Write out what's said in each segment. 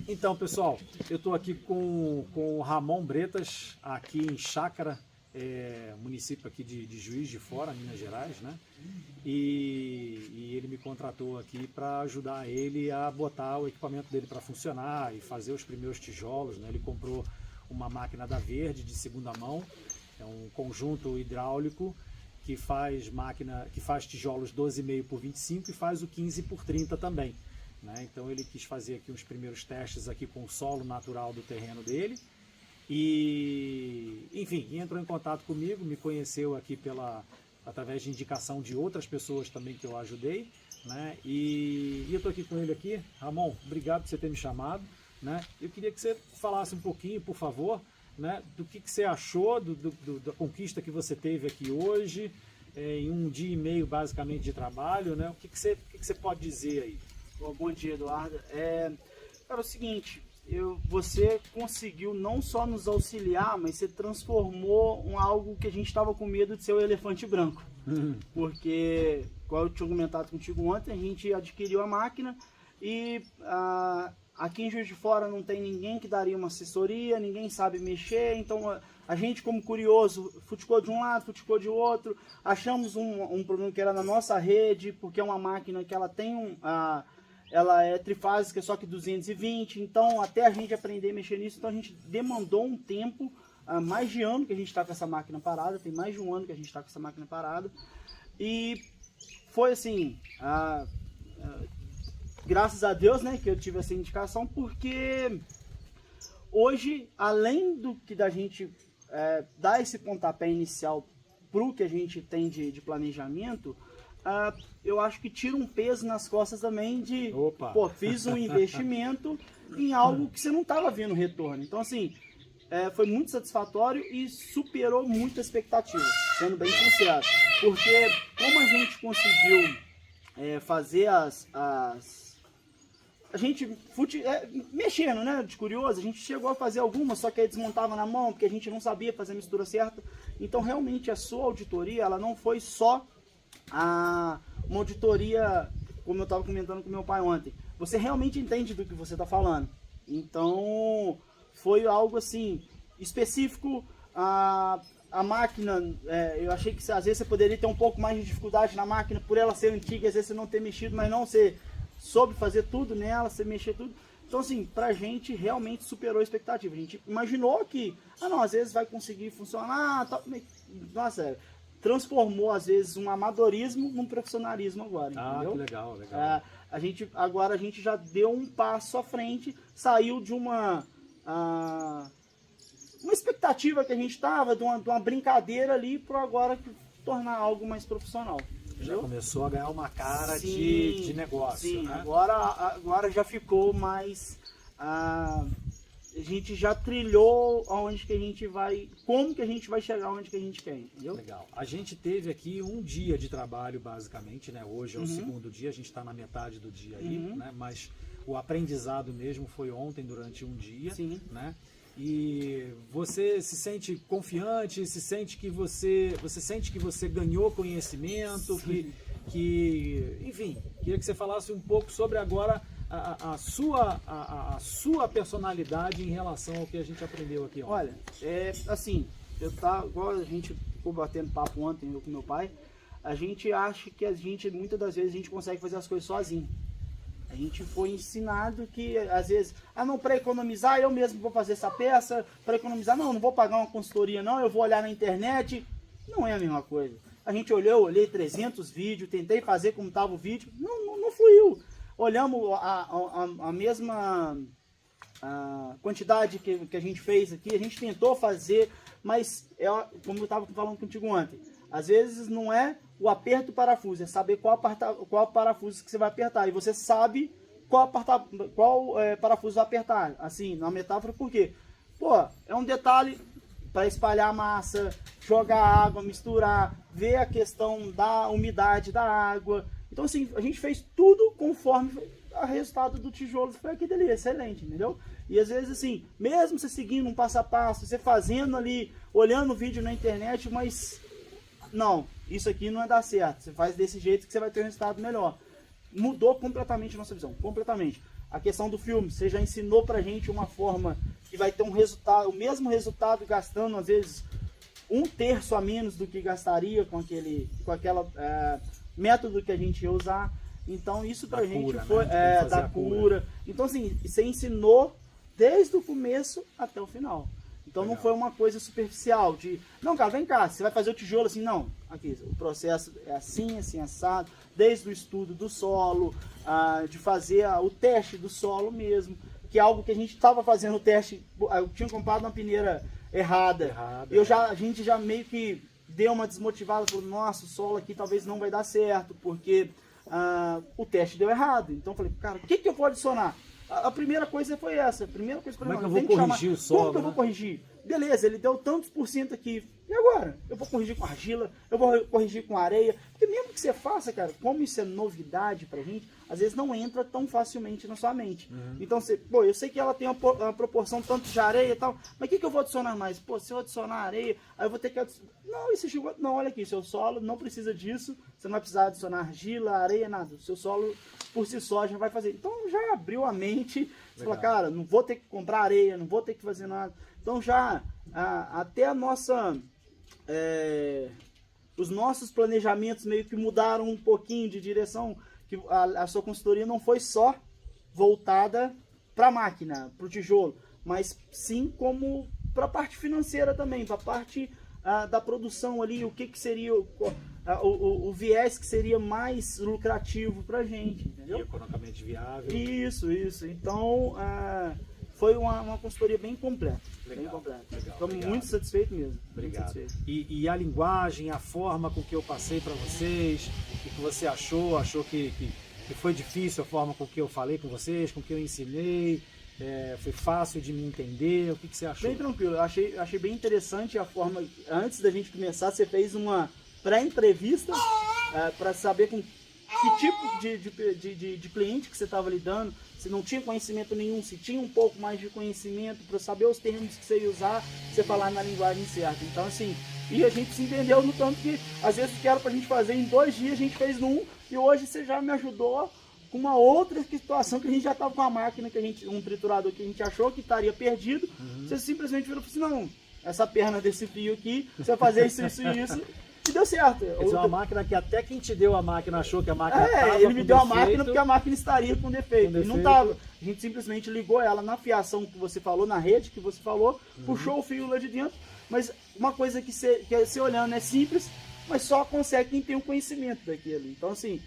Então, pessoal, eu estou aqui com o Ramon Bretas, aqui em Chácara, município aqui de Juiz de Fora, Minas Gerais, né? E ele me contratou aqui para ajudar ele a botar o equipamento dele para funcionar e fazer os primeiros tijolos, né? Ele comprou uma máquina da Verde de segunda mão, é um conjunto hidráulico que faz tijolos 12,5 por 25 e faz o 15 por 30 também. Então ele quis fazer aqui uns primeiros testes aqui com o solo natural do terreno dele e, enfim, entrou em contato comigo, me conheceu aqui através de indicação de outras pessoas também que eu ajudei, né? E eu estou aqui com ele aqui. Ramon, obrigado por você ter me chamado, né? Eu queria que você falasse um pouquinho, por favor, né, do que você achou da conquista que você teve aqui hoje, em um dia e meio basicamente de trabalho, né? O que você pode dizer aí? Bom dia, Eduardo. Cara, é o seguinte, você conseguiu não só nos auxiliar, mas você transformou algo que a gente estava com medo de ser o elefante branco. Porque, como eu tinha comentado contigo ontem, a gente adquiriu a máquina e aqui em Juiz de Fora não tem ninguém que daria uma assessoria, ninguém sabe mexer, então a gente, como curioso, futicou de um lado, futicou de outro, achamos um problema que era na nossa rede, porque é uma máquina que ela tem ela é trifásica, só que 220, então até a gente aprender a mexer nisso, então a gente demandou um tempo, mais de ano que a gente está com essa máquina parada, tem mais de um ano que a gente está com essa máquina parada, e foi assim, graças a Deus, né, que eu tive essa indicação, porque hoje, além da gente dar esse pontapé inicial para o que a gente tem de planejamento, eu acho que tira um peso nas costas também de, pô, fiz um investimento em algo que você não estava vendo retorno. Então, assim, foi muito satisfatório e superou muito a expectativa, sendo bem sincero. Porque como a gente conseguiu fazer a gente, mexendo, né, de curioso, a gente chegou a fazer algumas, só que aí desmontava na mão, porque a gente não sabia fazer a mistura certa. Então, realmente, a sua auditoria, ela não foi só uma auditoria, como eu estava comentando com meu pai ontem. Você realmente entende do que você está falando. Então, foi algo, assim, específico. A máquina, eu achei que às vezes você poderia ter um pouco mais de dificuldade na máquina, por ela ser antiga, às vezes você não ter mexido, mas não, você soube fazer tudo nela, você mexer tudo. Então, assim, pra gente realmente superou a expectativa. A gente imaginou que, não, às vezes vai conseguir funcionar, tal. Nossa, transformou às vezes um amadorismo num profissionalismo agora, entendeu? Que legal, legal. Agora a gente já deu um passo à frente, saiu de uma expectativa que a gente estava, de uma brincadeira ali, para agora tornar algo mais profissional. Já começou a ganhar uma cara de negócio, sim, né? Agora já ficou mais... a gente já trilhou aonde que a gente vai, como que a gente vai chegar onde que a gente quer, entendeu? Legal. A gente teve aqui um dia de trabalho, basicamente, né? Hoje é o segundo dia, a gente está na metade do dia aí, né? Mas o aprendizado mesmo foi ontem, durante um dia, né? E você se sente confiante, sente que você ganhou conhecimento, enfim, queria que você falasse um pouco sobre agora a sua personalidade em relação ao que a gente aprendeu aqui ontem. Olha, assim, igual a gente ficou batendo papo ontem, eu com meu pai, a gente acha que muitas das vezes a gente consegue fazer as coisas sozinho. A gente foi ensinado que, às vezes, não, para economizar, eu mesmo vou fazer essa peça, para economizar, não vou pagar uma consultoria, não, eu vou olhar na internet. Não é a mesma coisa. A gente olhei 300 vídeos, tentei fazer como estava o vídeo, não fluiu. Olhamos a mesma quantidade que a gente fez aqui, a gente tentou fazer, mas, como eu estava falando contigo ontem, às vezes não é o aperto do parafuso, é saber qual parafuso que você vai apertar. E você sabe qual parafuso vai apertar. Assim, na metáfora, por quê? Pô, é um detalhe para espalhar a massa, jogar água, misturar, ver a questão da umidade da água. Então, assim, a gente fez tudo conforme o resultado do tijolo. Foi aquilo ali, excelente, entendeu? E às vezes, assim, mesmo você seguindo um passo a passo, você fazendo ali, olhando o vídeo na internet, mas não, isso aqui não vai dar certo. Você faz desse jeito que você vai ter um resultado melhor. Mudou completamente a nossa visão, completamente. A questão do filme, você já ensinou pra gente uma forma que vai ter um resultado, o mesmo resultado gastando às vezes 1/3 a menos do que gastaria com aquela método que a gente ia usar. Então isso pra gente cura, foi né? da cura. Então assim, você ensinou desde o começo até o final. Então Legal. não foi uma coisa superficial de, não, cara, vem cá, você vai fazer o tijolo assim, não. Aqui, o processo é assim, assim, assado, desde o estudo do solo, de fazer o teste do solo mesmo, que é algo que a gente estava fazendo o teste, eu tinha comprado uma peneira errada. A gente já meio que deu uma desmotivada, falou, nossa, o solo aqui talvez não vai dar certo, porque o teste deu errado. Então eu falei, cara, o que eu vou adicionar? A primeira coisa foi essa. A primeira coisa como é que eu vou corrigir o solo? Como que eu vou corrigir? Beleza, ele deu tantos % aqui. E agora? Eu vou corrigir com argila, eu vou corrigir com areia. Porque mesmo que você faça, cara, como isso é novidade pra gente, às vezes não entra tão facilmente na sua mente. Então, eu sei que ela tem uma proporção tanto de areia e tal, mas o que eu vou adicionar mais? Pô, se eu adicionar areia, aí eu vou ter que adicionar... Não, e você chegou... Não, olha aqui, seu solo não precisa disso, você não vai precisar adicionar argila, areia, nada. O seu solo, por si só, já vai fazer. Então, já abriu a mente, você fala, cara, não vou ter que comprar areia, não vou ter que fazer nada. Então, já, até a nossa... os nossos planejamentos meio que mudaram um pouquinho de direção, que a sua consultoria não foi só voltada para a máquina, para o tijolo, mas sim como para a parte financeira também, para a parte da produção ali, o que seria o viés que seria mais lucrativo para a gente, entendeu? E economicamente viável. Isso. Então, foi uma consultoria bem completa. Legal, bem completa. legal, Estamos obrigado. muito satisfeitos mesmo. Obrigado. Muito satisfeitos. E a linguagem, a forma com que eu passei para vocês, o que você achou? Achou que foi difícil a forma com que eu falei com vocês, com que eu ensinei? Foi fácil de me entender? O que você achou? Bem tranquilo. Eu achei bem interessante a forma... Antes da gente começar, você fez uma pré-entrevista para saber com que tipo de cliente que você estava lidando, se não tinha conhecimento nenhum, se tinha um pouco mais de conhecimento, para saber os termos que você ia usar, você falar na linguagem certa. Então, assim, e a gente se entendeu no tanto que, às vezes, que era pra gente fazer em 2 dias, a gente fez num, e hoje você já me ajudou com uma outra situação que a gente já estava com a máquina, um triturador que a gente achou que estaria perdido, você simplesmente virou e falou assim, não, essa perna desse fio aqui, você vai fazer isso, e deu certo. Quer dizer, uma máquina que até quem te deu a máquina achou que a máquina estava ele me deu defeito. a máquina porque a máquina estaria com defeito. E não estava. A gente simplesmente ligou ela na fiação que você falou, na rede que você falou, puxou o fio lá de dentro. Mas uma coisa que você olhando é simples, mas só consegue quem tem o conhecimento daquilo. Então, assim,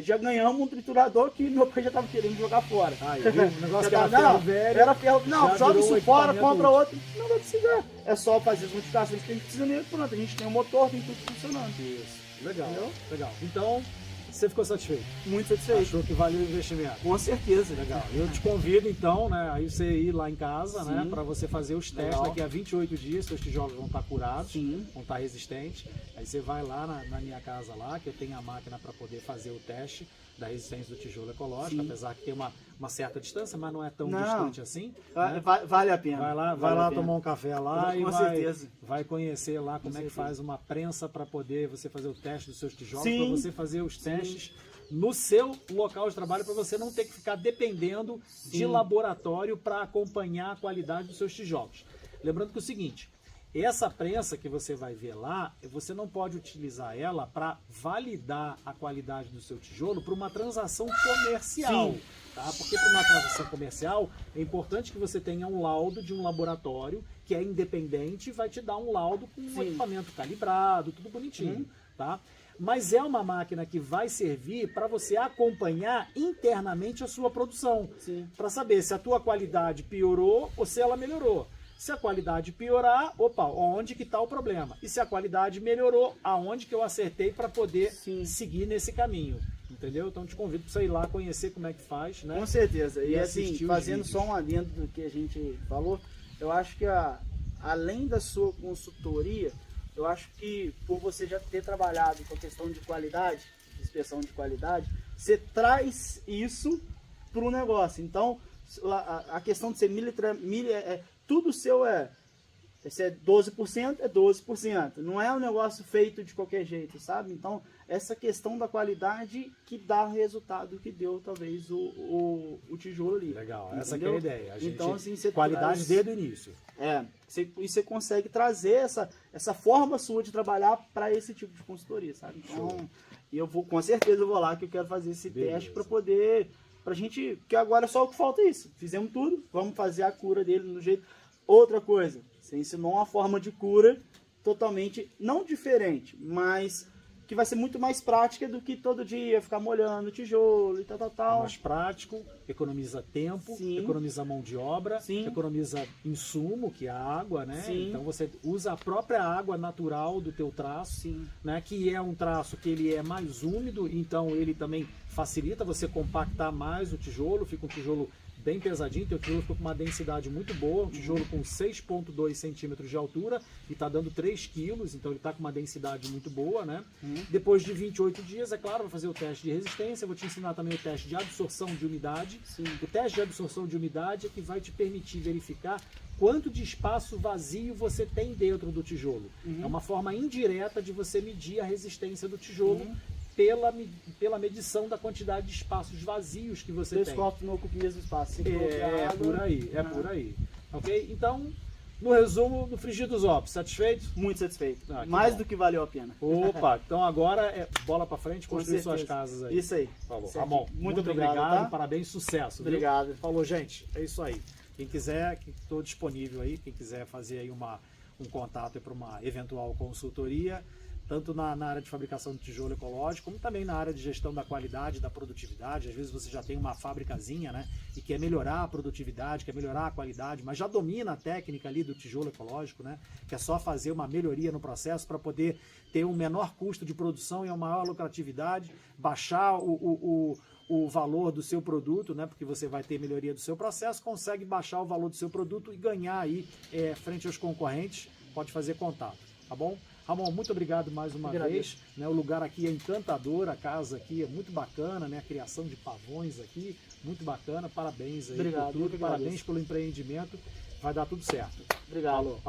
já ganhamos um triturador que meu pai já estava querendo jogar fora. Viu? O negócio que era ferro velho. Era ferro. Não, joga isso fora, compra outro. Não vai precisar. É só fazer as modificações que a gente precisa nele. Pronto, a gente tem o motor, tem tudo funcionando. Isso. Legal. Entendeu? Legal. Então, você ficou satisfeito? Muito satisfeito. Achou que valeu o investimento? Com certeza. Legal. Eu te convido então, né, aí você ir lá em casa, né, para você fazer os testes. Legal. Daqui a 28 dias, seus tijolos vão estar curados, Sim. vão estar resistentes. Aí você vai lá na minha casa lá, que eu tenho a máquina para poder fazer o teste da resistência do tijolo ecológico, apesar que tem uma certa distância, mas não é tão distante assim. Né? Vale a pena. Vai lá tomar um café lá e certeza. vai conhecer lá como é que faz uma prensa para poder você fazer o teste dos seus tijolos, para você fazer os testes no seu local de trabalho, para você não ter que ficar dependendo de laboratório para acompanhar a qualidade dos seus tijolos. Lembrando que é o seguinte, essa prensa que você vai ver lá, você não pode utilizar ela para validar a qualidade do seu tijolo para uma transação comercial. Tá? Porque para uma transação comercial é importante que você tenha um laudo de um laboratório que é independente e vai te dar um laudo com um equipamento calibrado, tudo bonitinho. Tá? Mas é uma máquina que vai servir para você acompanhar internamente a sua produção, para saber se a tua qualidade piorou ou se ela melhorou. Se a qualidade piorar, opa, onde que está o problema? E se a qualidade melhorou, aonde que eu acertei para poder seguir nesse caminho? Entendeu? Então te convido para você ir lá conhecer como é que faz, né? Com certeza. E assim, fazendo vídeos. só um adendo do que a gente falou, eu acho que além da sua consultoria, eu acho que por você já ter trabalhado com a questão de qualidade, de inspeção de qualidade, você traz isso para o negócio. Então, a questão de ser tudo seu Se é 12%, é 12%. Não é um negócio feito de qualquer jeito, sabe? Então, essa questão da qualidade que dá o resultado que deu, talvez, o tijolo ali. Legal, entendeu? essa que é a ideia. A gente, então, assim, você qualidade traz, desde o início. e você consegue trazer essa forma sua de trabalhar para esse tipo de consultoria, sabe? Então, com certeza eu vou lá que eu quero fazer esse teste para poder, pra gente, que agora só o que falta é isso. Fizemos tudo, vamos fazer a cura dele no jeito. Outra coisa, você ensinou uma forma de cura totalmente, não diferente, mas que vai ser muito mais prática do que todo dia ficar molhando o tijolo e tal. É mais prático, economiza tempo, Sim. economiza mão de obra, Sim. economiza insumo, que é a água, né? Sim. Então você usa a própria água natural do teu traço, Sim. né? Que é um traço que ele é mais úmido, então ele também facilita você compactar mais o tijolo, fica um tijolo bem pesadinho, teu tijolo ficou com uma densidade muito boa, um tijolo com 6,2 centímetros de altura e está dando 3 quilos, então ele está com uma densidade muito boa, né? Depois de 28 dias, é claro, vou fazer o teste de resistência, vou te ensinar também o teste de absorção de umidade. Sim. O teste de absorção de umidade é que vai te permitir verificar quanto de espaço vazio você tem dentro do tijolo. É uma forma indireta de você medir a resistência do tijolo pela medição da quantidade de espaços vazios que você tem. 3 copos não ocupam o mesmo espaço. Você É por aí, por aí. Ok? Então, no resumo, no frigir dos ovos, satisfeito? Muito satisfeito. Ah, que Mais bom. do que valeu a pena. Opa, então agora é bola pra frente, Com construir suas certeza. casas aí. Isso aí. Falou. Certo. Ramon, muito obrigado, tá? parabéns, sucesso. Viu? Obrigado. Falou, gente, é isso aí. Quem quiser, estou disponível aí, quem quiser fazer aí um contato para uma eventual consultoria, tanto na área de fabricação de tijolo ecológico, como também na área de gestão da qualidade, da produtividade. Às vezes você já tem uma fábricazinha, né, e quer melhorar a produtividade, quer melhorar a qualidade, mas já domina a técnica ali do tijolo ecológico, né, que é só fazer uma melhoria no processo para poder ter um menor custo de produção e uma maior lucratividade, baixar o valor do seu produto, né, porque você vai ter melhoria do seu processo, consegue baixar o valor do seu produto e ganhar aí frente aos concorrentes. Pode fazer contato, tá bom? Ramon, muito obrigado mais uma vez. Né, o lugar aqui é encantador, a casa aqui é muito bacana, né, a criação de pavões aqui, muito bacana. Parabéns aí por tudo, parabéns pelo empreendimento. Vai dar tudo certo. Obrigado. Falou.